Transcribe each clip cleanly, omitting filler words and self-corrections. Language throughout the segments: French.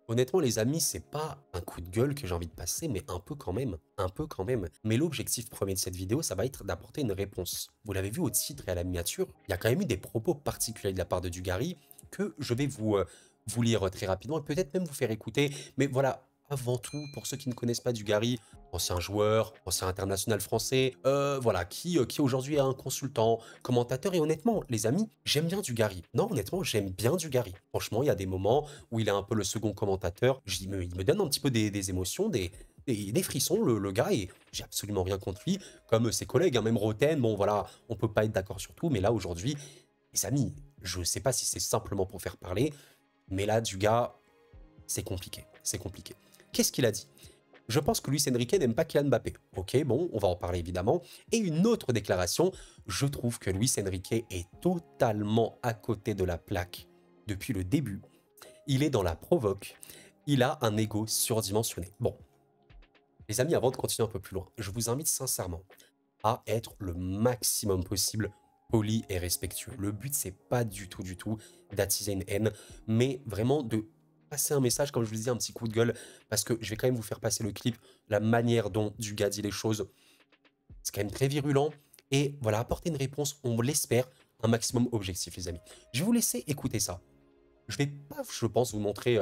Honnêtement, les amis, c'est pas un coup de gueule que j'ai envie de passer, mais un peu quand même. Un peu quand même. Mais l'objectif premier de cette vidéo, ça va être d'apporter une réponse. Vous l'avez vu au titre et à la miniature, il y a quand même eu des propos particuliers de la part de Dugarry que je vais vous lire très rapidement et peut-être même vous faire écouter. Mais voilà, avant tout, pour ceux qui ne connaissent pas Dugarry, ancien joueur, ancien international français, voilà, qui aujourd'hui est un consultant, commentateur. Et honnêtement, les amis, j'aime bien Dugarry. Non, honnêtement, j'aime bien Dugarry. Franchement, il y a des moments où il est un peu le second commentateur. Il me donne un petit peu des émotions, des frissons, le gars, et j'ai absolument rien contre lui. Comme ses collègues, hein, même Roten, bon voilà, on peut pas être d'accord sur tout, mais là, aujourd'hui, les amis, je sais pas si c'est simplement pour faire parler, mais là, du gars, c'est compliqué. C'est compliqué. Qu'est-ce qu'il a dit? Je pense que Luis Enrique n'aime pas Kylian Mbappé. Ok, bon, on va en parler évidemment. Et une autre déclaration, je trouve que Luis Enrique est totalement à côté de la plaque depuis le début. Il est dans la provoque. Il a un ego surdimensionné. Bon, les amis, avant de continuer un peu plus loin, je vous invite sincèrement à être le maximum possible poli et respectueux. Le but, c'est pas du tout d'attiser une haine, mais vraiment de passer un message, comme je vous disais, un petit coup de gueule, parce que je vais quand même vous faire passer le clip, la manière dont Duga dit les choses, c'est quand même très virulent, et voilà, apporter une réponse, on l'espère, un maximum objectif, les amis. Je vais vous laisser écouter ça. Je vais pas, je pense, vous montrer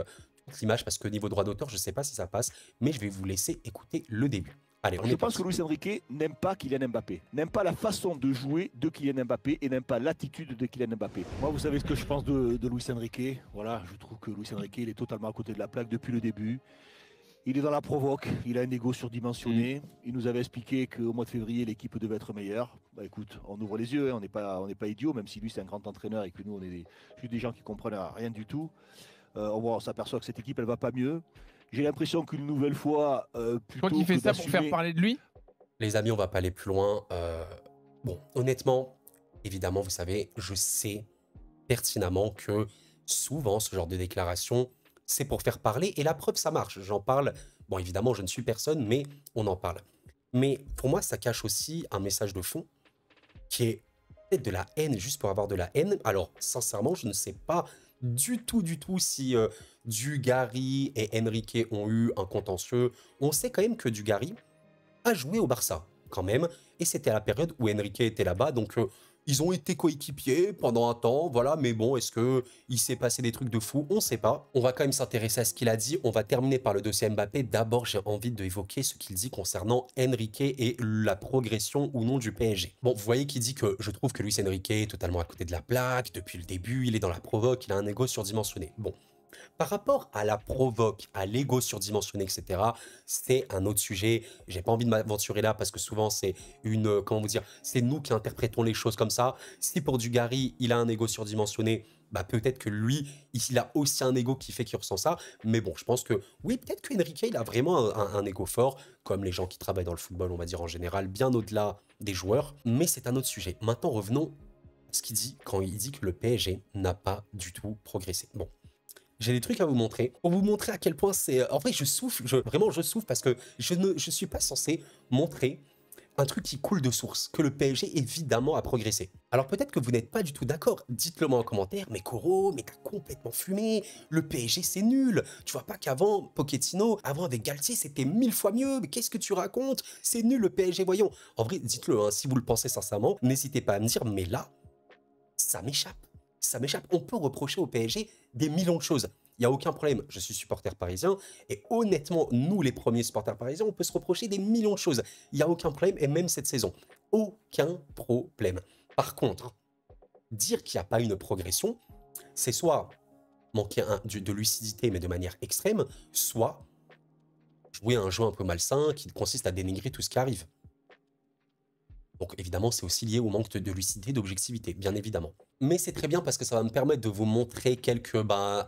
toute l'image, parce que niveau droit d'auteur, je sais pas si ça passe, mais je vais vous laisser écouter le début. Allez, on Je est pense que parti. Luis Enrique n'aime pas Kylian Mbappé, n'aime pas la façon de jouer de Kylian Mbappé et n'aime pas l'attitude de Kylian Mbappé. Moi, vous savez ce que je pense de Luis Enrique. Voilà, je trouve que Luis Enrique, il est totalement à côté de la plaque depuis le début. Il est dans la provoque, il a un ego surdimensionné. Il nous avait expliqué qu'au mois de février, l'équipe devait être meilleure. Bah écoute, on ouvre les yeux, hein, on n'est pas idiot, même si lui c'est un grand entraîneur et que nous on est juste des gens qui comprennent rien du tout. On s'aperçoit que cette équipe elle va pas mieux. J'ai l'impression qu'une nouvelle fois, Je crois plutôt qu'il que fait ça pour faire d'assumer. parler de lui. Les amis, on va pas aller plus loin. Bon, honnêtement, évidemment, vous savez, je sais pertinemment que souvent, ce genre de déclaration, c'est pour faire parler. Et la preuve, ça marche. J'en parle. Bon, évidemment, je ne suis personne, mais on en parle. Mais pour moi, ça cache aussi un message de fond qui est peut-être de la haine, juste pour avoir de la haine. Alors, sincèrement, je ne sais pas du tout si Dugarry et Enrique ont eu un contentieux. On sait quand même que Dugarry a joué au Barça, quand même, et c'était à la période où Enrique était là-bas, donc ils ont été coéquipiers pendant un temps, voilà, mais bon, est-ce que il s'est passé des trucs de fou? On sait pas. On va quand même s'intéresser à ce qu'il a dit, on va terminer par le dossier Mbappé. D'abord, j'ai envie d'évoquer ce qu'il dit concernant Enrique et la progression ou non du PSG. Bon, vous voyez qu'il dit que je trouve que Luis Enrique est totalement à côté de la plaque, depuis le début, il est dans la provoque, il a un ego surdimensionné. Bon, par rapport à la provoque, à l'ego surdimensionné, etc., c'est un autre sujet. J'ai pas envie de m'aventurer là parce que souvent c'est une, comment vous dire, c'est nous qui interprétons les choses comme ça. Si pour Dugarry, il a un ego surdimensionné, bah peut-être que lui, il a aussi un ego qui fait qu'il ressent ça. Mais bon, je pense que oui, peut-être que Enrique, il a vraiment un ego fort, comme les gens qui travaillent dans le football, on va dire en général, bien au-delà des joueurs. Mais c'est un autre sujet. Maintenant, revenons à ce qu'il dit quand il dit que le PSG n'a pas du tout progressé. Bon, j'ai des trucs à vous montrer, pour vous montrer à quel point c'est... En vrai, je souffle, vraiment, je souffle parce que je suis pas censé montrer un truc qui coule de source, que le PSG, évidemment, a progressé. Alors peut-être que vous n'êtes pas du tout d'accord, dites-le moi en commentaire, mais Koro, mais t'as complètement fumé, le PSG c'est nul, tu vois pas qu'avant, Pochettino, avant avec Galtier, c'était 1000 fois mieux, mais qu'est-ce que tu racontes? C'est nul le PSG, voyons. En vrai, dites-le, hein, si vous le pensez sincèrement, n'hésitez pas à me dire, mais là, ça m'échappe. Ça m'échappe. On peut reprocher au PSG des millions de choses. Il n'y a aucun problème. Je suis supporter parisien et honnêtement, nous, les premiers supporters parisiens, on peut se reprocher des millions de choses. Il n'y a aucun problème et même cette saison. Aucun problème. Par contre, dire qu'il n'y a pas une progression, c'est soit manquer de lucidité mais de manière extrême, soit jouer à un jeu un peu malsain qui consiste à dénigrer tout ce qui arrive. Donc évidemment, c'est aussi lié au manque de lucidité, d'objectivité, bien évidemment. Mais c'est très bien parce que ça va me permettre de vous montrer quelques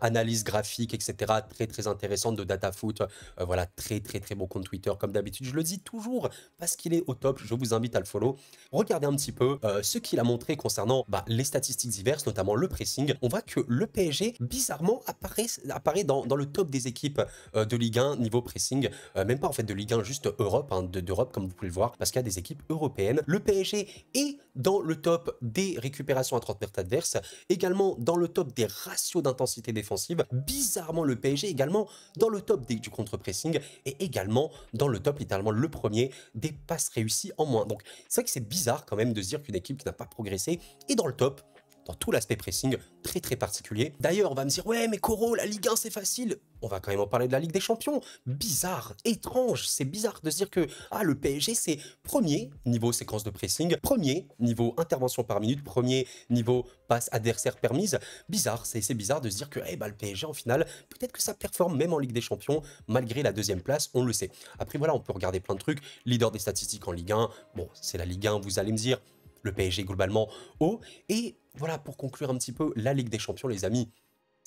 analyses graphiques, etc. très intéressantes de DataFoot. Voilà, très bon compte Twitter comme d'habitude. Je le dis toujours parce qu'il est au top. Je vous invite à le follow. Regardez un petit peu ce qu'il a montré concernant les statistiques diverses, notamment le pressing. On voit que le PSG, bizarrement, apparaît dans le top des équipes de Ligue 1 niveau pressing. Même pas en fait de Ligue 1, juste Europe, hein, d'Europe comme vous pouvez le voir, parce qu'il y a des équipes européennes. Le PSG est dans le top des récupérations à 30 mètres adverses, également dans le top des ratios d'intensité défensive, bizarrement le PSG également dans le top du contre-pressing et également dans le top, littéralement le premier, des passes réussies en moins. Donc c'est vrai que c'est bizarre quand même de se dire qu'une équipe qui n'a pas progressé est dans le top, dans tout l'aspect pressing, très particulier. D'ailleurs, on va me dire, ouais, mais Coro, la Ligue 1, c'est facile. On va quand même en parler de la Ligue des Champions. Bizarre, étrange, c'est bizarre de se dire que le PSG, c'est premier niveau séquence de pressing, premier niveau intervention par minute, premier niveau passe adversaire permise. Bizarre, c'est bizarre de se dire que le PSG, en finale, peut-être que ça performe même en Ligue des Champions, malgré la deuxième place, on le sait. Après, voilà, on peut regarder plein de trucs. Leader des statistiques en Ligue 1, bon, c'est la Ligue 1, vous allez me dire. Le PSG globalement haut. Et voilà, pour conclure un petit peu la Ligue des Champions, les amis,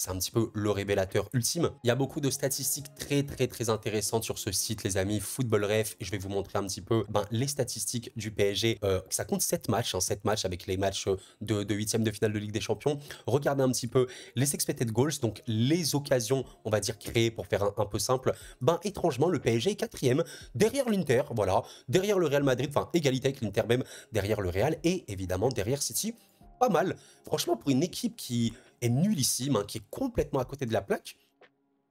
c'est un petit peu le révélateur ultime. Il y a beaucoup de statistiques très intéressantes sur ce site, les amis, Football Ref, et je vais vous montrer un petit peu les statistiques du PSG. Ça compte 7 matchs, 7 matchs avec les matchs de huitième de finale de Ligue des Champions. Regardez un petit peu les expected goals, donc les occasions, on va dire, créées pour faire un peu simple. Étrangement, le PSG est quatrième, derrière l'Inter, voilà, derrière le Real Madrid, enfin, égalité avec l'Inter même, derrière le Real, et évidemment derrière City. Pas mal. Franchement, pour une équipe qui est nullissime, qui est complètement à côté de la plaque,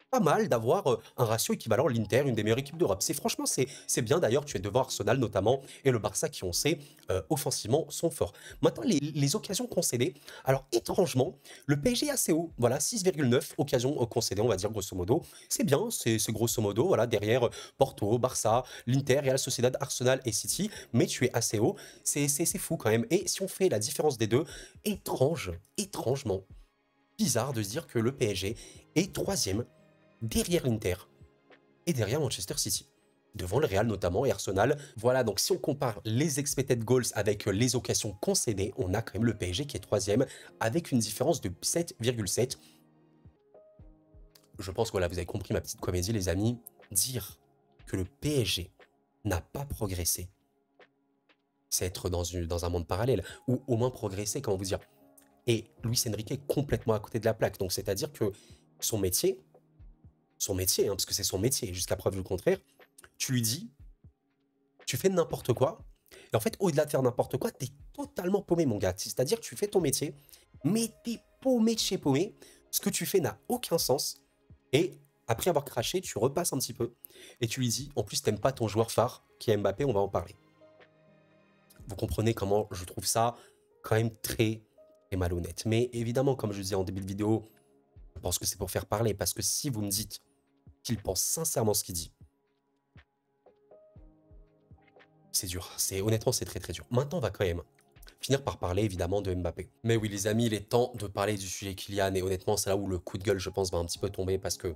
pas mal d'avoir un ratio équivalent à l'Inter, une des meilleures équipes d'Europe. Franchement, c'est bien. D'ailleurs, tu es devant Arsenal notamment et le Barça qui, on sait, offensivement sont forts. Maintenant, les occasions concédées. Alors, étrangement, le PSG est assez haut. Voilà, 6,9 occasions concédées, on va dire grosso modo. C'est bien, c'est grosso modo. Voilà, derrière Porto, Barça, l'Inter, Real Sociedad, Arsenal et City. Mais tu es assez haut. C'est fou quand même. Et si on fait la différence des deux, étrangement, bizarre de se dire que le PSG est troisième derrière l'Inter et derrière Manchester City, devant le Real notamment et Arsenal. Voilà, donc si on compare les expected goals avec les occasions concédées, on a quand même le PSG qui est troisième avec une différence de 7,7. Je pense que voilà, vous avez compris ma petite comédie, les amis. Dire que le PSG n'a pas progressé, c'est être dans un monde parallèle, ou au moins progresser, comment vous dire. Et Luis Enrique est complètement à côté de la plaque, donc c'est-à-dire que son métier, parce que c'est son métier, jusqu'à preuve du contraire, tu lui dis, tu fais n'importe quoi, et en fait, au-delà de faire n'importe quoi, t'es totalement paumé, mon gars. C'est-à-dire que tu fais ton métier, mais t'es paumé de chez paumé, ce que tu fais n'a aucun sens, et après avoir craché, tu repasses un petit peu, et tu lui dis, en plus, t'aimes pas ton joueur phare, qui est Mbappé, on va en parler. Vous comprenez comment je trouve ça quand même très malhonnête. Mais évidemment, comme je disais en début de vidéo, je pense que c'est pour faire parler, parce que si vous me dites qu'il pense sincèrement ce qu'il dit, c'est dur. Honnêtement, c'est très dur. Maintenant, on va quand même finir par parler évidemment de Mbappé. Mais oui, les amis, il est temps de parler du sujet Kylian, et honnêtement, c'est là où le coup de gueule, je pense, va un petit peu tomber, parce que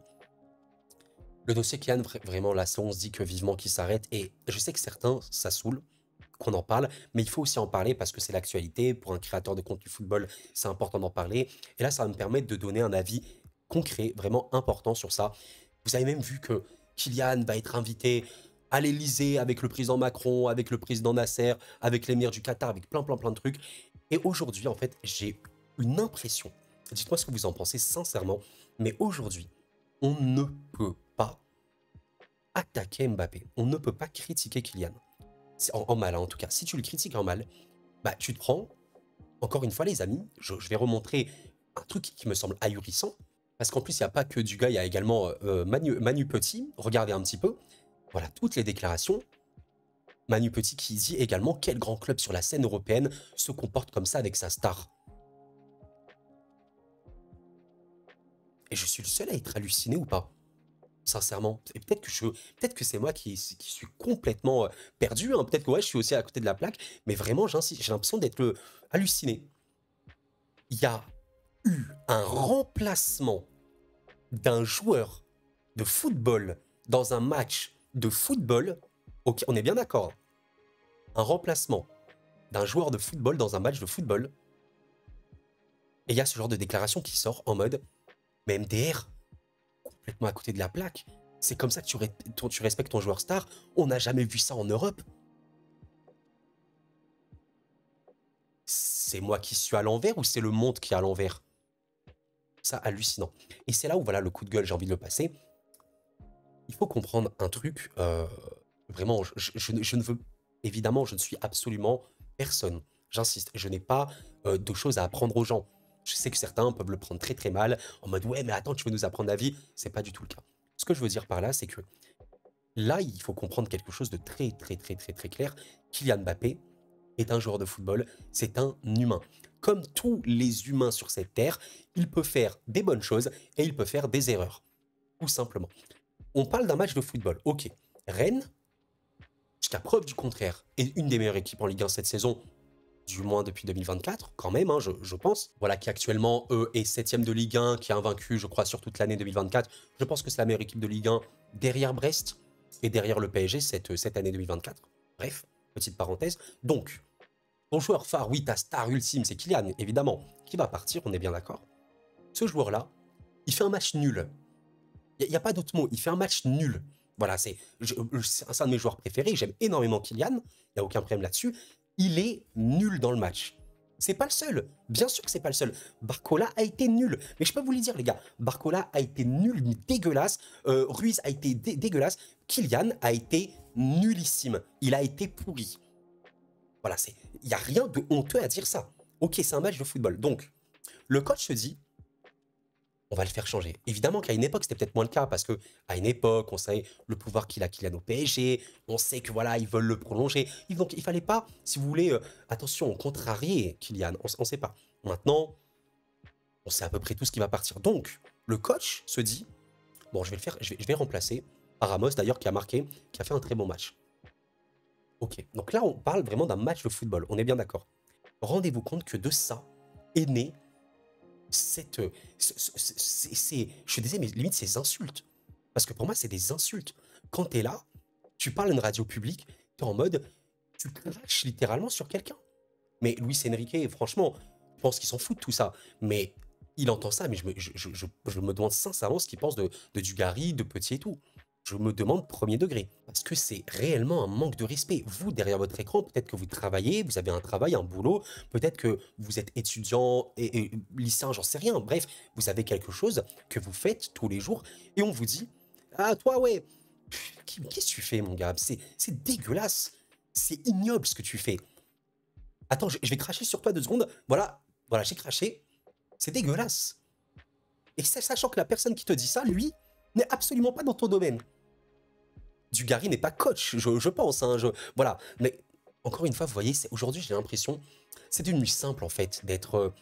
le dossier Kylian, vraiment, là, on se dit que vivement qu'il s'arrête, et je sais que certains, ça saoule qu'on en parle, mais il faut aussi en parler parce que c'est l'actualité. Pour un créateur de contenu football, c'est important d'en parler. Et là, ça va me permettre de donner un avis concret, vraiment important sur ça. Vous avez même vu que Kylian va être invité à l'Elysée avec le président Macron, avec le président Nasser, avec l'émir du Qatar, avec plein de trucs. Et aujourd'hui, en fait, j'ai une impression. Dites-moi ce que vous en pensez sincèrement. Mais aujourd'hui, on ne peut pas attaquer Mbappé. On ne peut pas critiquer Kylian. En mal, en tout cas. Si tu le critiques en mal, tu te prends, encore une fois, les amis, je vais remontrer un truc qui me semble ahurissant, parce qu'en plus, il n'y a pas que du gars, il y a également Manu Petit. Regardez un petit peu. Voilà, toutes les déclarations. Manu Petit qui dit également quel grand club sur la scène européenne se comporte comme ça avec sa star. Et je suis le seul à être halluciné ou pas? Sincèrement. Et peut-être que c'est moi qui suis complètement perdu, hein. Peut-être que ouais, je suis aussi à côté de la plaque, mais vraiment, j'insiste, j'ai l'impression d'être halluciné. Il y a eu un remplacement d'un joueur de football dans un match de football. Ok, on est bien d'accord. Un remplacement d'un joueur de football dans un match de football. Et il y a ce genre de déclaration qui sort en mode, mais MDR, complètement à côté de la plaque. C'est comme ça que tu respectes ton joueur star. On n'a jamais vu ça en Europe. C'est moi qui suis à l'envers ou c'est le monde qui est à l'envers? Ça, hallucinant. Et c'est là où, voilà, le coup de gueule, j'ai envie de le passer. Il faut comprendre un truc. Vraiment, je ne veux... Évidemment, je ne suis absolument personne j'insiste, je n'ai pas de choses à apprendre aux gens. Je sais que certains peuvent le prendre très très mal, en mode ouais mais attends tu veux nous apprendre la vie, c'est pas du tout le cas. Ce que je veux dire par là c'est que là il faut comprendre quelque chose de très très très très très clair. Kylian Mbappé est un joueur de football, c'est un humain. Comme tous les humains sur cette terre, il peut faire des bonnes choses et il peut faire des erreurs, tout simplement. On parle d'un match de football, ok. Rennes, jusqu'à preuve du contraire, est une des meilleures équipes en Ligue 1 cette saison, du moins depuis 2024, quand même, hein, je pense. Voilà, qui actuellement, eux, est 7ème de Ligue 1, qui a invaincu, je crois, sur toute l'année 2024. Je pense que c'est la meilleure équipe de Ligue 1 derrière Brest et derrière le PSG cette année 2024. Bref, petite parenthèse. Donc, ton joueur phare, oui, ta star ultime, c'est Kylian, évidemment, qui va partir, on est bien d'accord. Ce joueur-là, il fait un match nul. Il n'y a pas d'autre mot, il fait un match nul. Voilà, c'est un de mes joueurs préférés, j'aime énormément Kylian, il n'y a aucun problème là-dessus. Il est nul dans le match. C'est pas le seul, bien sûr que c'est pas le seul. Barcola a été nul, mais je peux vous le dire les gars, Barcola a été nul, dégueulasse, Ruiz a été dégueulasse, Kylian a été nullissime, il a été pourri. Voilà, il n'y a rien de honteux à dire ça. Ok, c'est un match de football. Donc, le coach se dit, on va le faire changer. Évidemment qu'à une époque, c'était peut-être moins le cas, parce que à une époque, on savait le pouvoir qu'il a Kylian au PSG, on sait que voilà, ils veulent le prolonger. Donc, il fallait pas, si vous voulez, attention, contrarier Kylian, on ne sait pas. Maintenant, on sait à peu près tout ce qui va partir. Donc, le coach se dit, bon, je vais le faire, je vais remplacer Ramos, d'ailleurs, qui a marqué, qui a fait un très bon match. Ok, donc là, on parle vraiment d'un match de football, on est bien d'accord. Rendez-vous compte que de ça est né cette... je suis désolé, mais limite, ces insultes. Parce que pour moi, c'est des insultes. Quand tu es là, tu parles à une radio publique, tu es en mode, tu craches littéralement sur quelqu'un. Mais Luis Enrique, franchement, je pense qu'il s'en fout de tout ça. Mais il entend ça, mais je me demande sincèrement ce qu'il pense de Dugarry, de Petit et tout. Je me demande premier degré. Parce que c'est réellement un manque de respect. Vous, derrière votre écran, peut-être que vous travaillez, vous avez un travail, un boulot, peut-être que vous êtes étudiant et lycéen, j'en sais rien. Bref, vous avez quelque chose que vous faites tous les jours et on vous dit « Ah, toi, ouais, qu'est-ce que tu fais, mon gars? C'est dégueulasse. C'est ignoble ce que tu fais. Attends, je vais cracher sur toi 2 secondes. Voilà, voilà, j'ai craché. C'est dégueulasse. » Et sachant que la personne qui te dit ça, lui, n'est absolument pas dans ton domaine. Dugarry n'est pas coach, je pense. Hein, voilà. Mais encore une fois, vous voyez, aujourd'hui, j'ai l'impression, c'est devenu simple, en fait, d'être,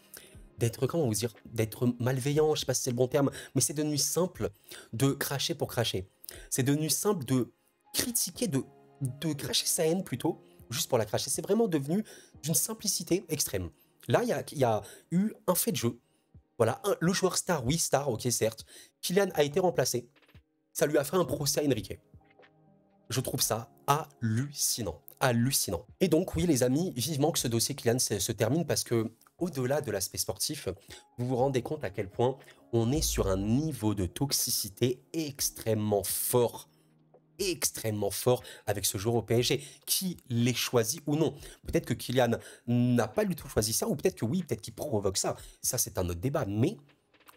comment vous dire, d'être malveillant, je sais pas si c'est le bon terme, mais c'est devenu simple de cracher pour cracher. C'est devenu simple de critiquer, de cracher sa haine plutôt, juste pour la cracher. C'est vraiment devenu d'une simplicité extrême. Là, il y a eu un fait de jeu. Voilà, le joueur star, oui, star, ok, certes. Kylian a été remplacé. Ça lui a fait un procès à Enrique. Je trouve ça hallucinant. Hallucinant. Et donc, oui, les amis, vivement que ce dossier Kylian se termine parce que, au-delà de l'aspect sportif, vous vous rendez compte à quel point on est sur un niveau de toxicité extrêmement fort avec ce joueur au PSG, qui l'ait choisi ou non. Peut-être que Kylian n'a pas du tout choisi ça, ou peut-être que oui, peut-être qu'il provoque ça. Ça, c'est un autre débat, mais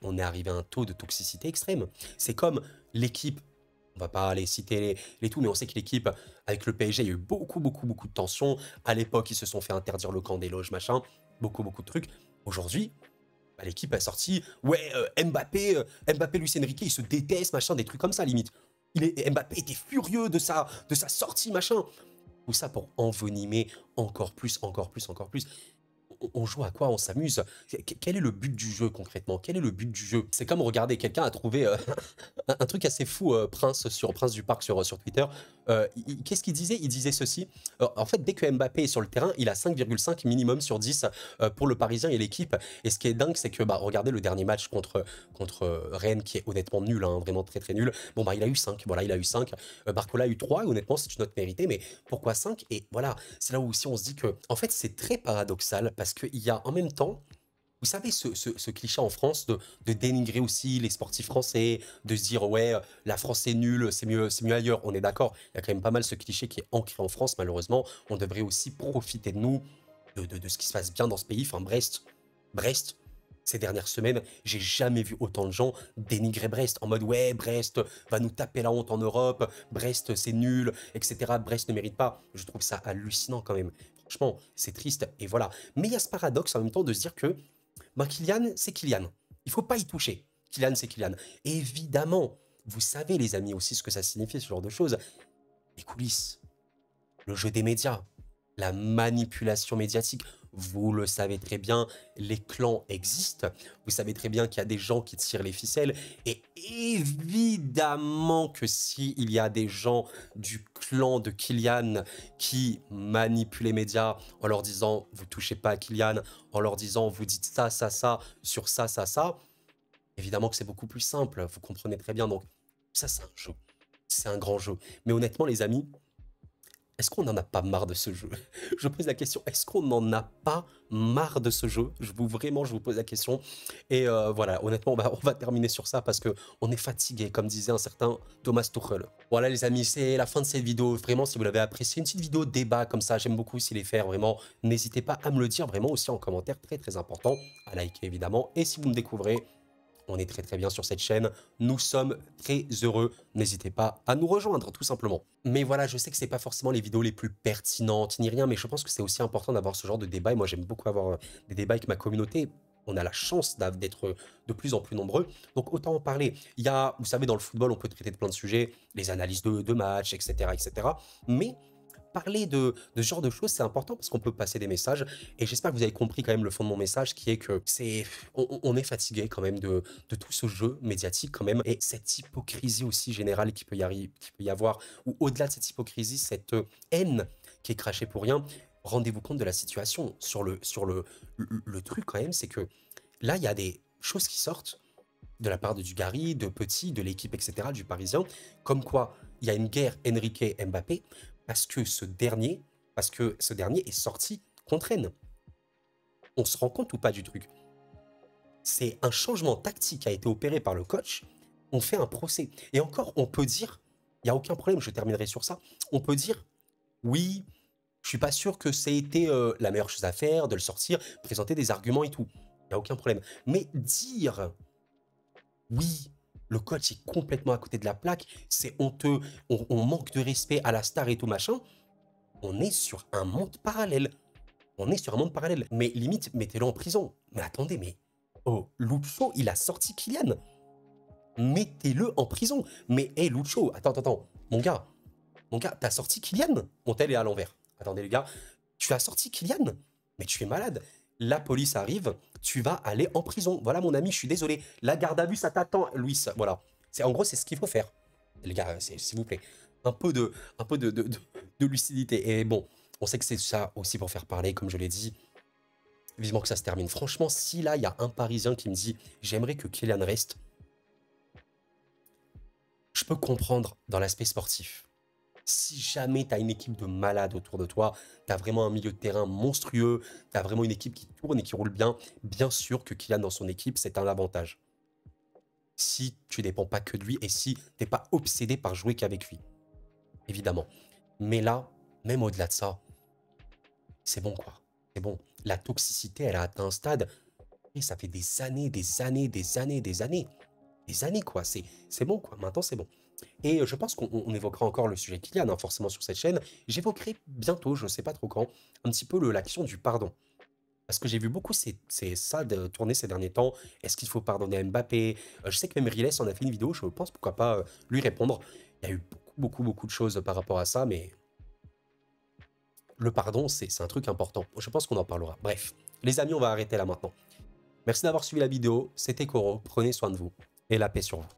on est arrivé à un taux de toxicité extrême. C'est comme l'équipe, on va pas aller citer les tout, mais on sait que l'équipe, avec le PSG, il y a eu beaucoup de tensions. À l'époque, ils se sont fait interdire le camp des loges, machin, beaucoup de trucs. Aujourd'hui, bah, l'équipe a sorti, ouais, Mbappé, Luis Enrique, ils se détestent, machin, des trucs comme ça, limite. Mbappé était furieux de sa sortie, machin. Tout ça pour envenimer encore plus. On joue à quoi? On s'amuse? Quel est le but du jeu concrètement? Quel est le but du jeu? C'est comme regarder, quelqu'un a trouvé un truc assez fou, Prince du Parc sur Twitter. Qu'est-ce qu'il disait? Il disait ceci. En fait, dès que Mbappé est sur le terrain, il a 5,5 minimum sur 10 pour le Parisien et l'équipe. Et ce qui est dingue, c'est que regardez le dernier match contre Rennes, qui est honnêtement nul, hein, vraiment très nul. Bon, il a eu 5. Voilà, il a eu 5. Barcola a eu 3. Et honnêtement, c'est une note méritée. Mais pourquoi 5? Et voilà, c'est là où aussi on se dit que, en fait, c'est très paradoxal parce qu'il y a en même temps, vous savez, ce cliché en France de dénigrer aussi les sportifs français, de se dire ouais, la France est nulle, c'est mieux ailleurs. On est d'accord. Il y a quand même pas mal ce cliché qui est ancré en France, malheureusement. On devrait aussi profiter de nous, de ce qui se passe bien dans ce pays. Enfin, Brest, ces dernières semaines, j'ai jamais vu autant de gens dénigrer Brest en mode ouais, Brest va nous taper la honte en Europe, Brest c'est nul, etc. Brest ne mérite pas. Je trouve ça hallucinant quand même. Franchement, c'est triste, et voilà. Mais il y a ce paradoxe en même temps de se dire que ben, Kylian, c'est Kylian. Il faut pas y toucher. Kylian, c'est Kylian. Et évidemment, vous savez, les amis, aussi ce que ça signifie, ce genre de choses. Les coulisses, le jeu des médias, la manipulation médiatique. Vous le savez très bien, les clans existent. Vous savez très bien qu'il y a des gens qui tirent les ficelles. Et évidemment que s'il y a des gens du clan de Kylian qui manipulent les médias en leur disant « vous touchez pas à Kylian », en leur disant « vous dites ça, ça, ça, sur ça, ça, ça », évidemment que c'est beaucoup plus simple. Vous comprenez très bien. Donc ça, c'est un jeu. C'est un grand jeu. Mais honnêtement, les amis, est-ce qu'on n'en a pas marre de ce jeu? Je pose la question, est-ce qu'on n'en a pas marre de ce jeu? Vraiment, je vous pose la question. Et voilà, honnêtement, on va terminer sur ça parce qu'on est fatigué, comme disait un certain Thomas Tuchel. Voilà les amis, c'est la fin de cette vidéo. Vraiment, si vous l'avez apprécié, une petite vidéo débat comme ça, j'aime beaucoup aussi les faire. Vraiment, n'hésitez pas à me le dire vraiment aussi en commentaire, très très important, à liker évidemment. Et si vous me découvrez, on est très très bien sur cette chaîne, nous sommes très heureux, n'hésitez pas à nous rejoindre tout simplement. Mais voilà, je sais que c'est pas forcément les vidéos les plus pertinentes ni rien, mais je pense que c'est aussi important d'avoir ce genre de débat, et moi j'aime beaucoup avoir des débats avec ma communauté. On a la chance d'être de plus en plus nombreux, donc autant en parler. Il y a, vous savez, dans le football, on peut traiter de plein de sujets, les analyses de matchs, etc., etc. Mais parler de ce genre de choses, c'est important parce qu'on peut passer des messages. Et j'espère que vous avez compris quand même le fond de mon message, qui est que on est fatigué quand même de tout ce jeu médiatique quand même. Et cette hypocrisie aussi générale qui peut y avoir, ou au-delà de cette hypocrisie, cette haine qui est crachée pour rien. Rendez-vous compte de la situation. Le truc quand même, c'est que là, il y a des choses qui sortent de la part de Dugarry, de Petit, de l'équipe, etc., du Parisien, comme quoi il y a une guerre Enrique-Mbappé, parce que ce dernier est sorti contre Rennes. On se rend compte ou pas du truc? C'est un changement tactique qui a été opéré par le coach. On fait un procès. Et encore, on peut dire, il n'y a aucun problème, je terminerai sur ça, on peut dire, oui, je suis pas sûr que ça ait été la meilleure chose à faire, de le sortir, présenter des arguments et tout. Il n'y a aucun problème. Mais dire, oui, le coach est complètement à côté de la plaque, c'est honteux, on manque de respect à la star et tout machin, on est sur un monde parallèle. On est sur un monde parallèle. Mais limite, mettez-le en prison. Mais attendez, mais... Oh, Lucho, il a sorti Kylian. Mettez-le en prison. Mais, hé, Lucho, attends. Mon gars, t'as sorti Kylian? Mon tel est à l'envers. Attendez, les gars. Tu as sorti Kylian? Mais tu es malade. La police arrive, tu vas aller en prison. Voilà, mon ami, je suis désolé. La garde à vue, ça t'attend, Luis. Voilà. En gros, c'est ce qu'il faut faire. Les gars, s'il vous plaît. Un peu de lucidité. Et bon, on sait que c'est ça aussi pour faire parler, comme je l'ai dit. Vivement que ça se termine. Franchement, si là, il y a un Parisien qui me dit « J'aimerais que Kylian reste », je peux comprendre dans l'aspect sportif. Si jamais tu as une équipe de malades autour de toi, tu as vraiment un milieu de terrain monstrueux, tu as vraiment une équipe qui tourne et qui roule bien sûr que Kylian dans son équipe, c'est un avantage. Si tu ne dépends pas que de lui et si tu n'es pas obsédé par jouer qu'avec lui. Évidemment. Mais là, même au-delà de ça, c'est bon quoi. C'est bon. La toxicité, elle a atteint un stade. Et ça fait des années quoi. C'est bon quoi. Maintenant, c'est bon. Et je pense qu'on évoquera encore le sujet Kylian, hein, forcément sur cette chaîne. J'évoquerai bientôt, je ne sais pas trop quand, un petit peu l'action du pardon. Parce que j'ai vu beaucoup ça de tourner ces derniers temps. Est-ce qu'il faut pardonner à Mbappé? Je sais que même Riles en a fait une vidéo, je pense pourquoi pas lui répondre. Il y a eu beaucoup de choses par rapport à ça, mais le pardon, c'est un truc important. Je pense qu'on en parlera. Bref, les amis, on va arrêter là maintenant. Merci d'avoir suivi la vidéo. C'était Koro. Prenez soin de vous et la paix sur vous.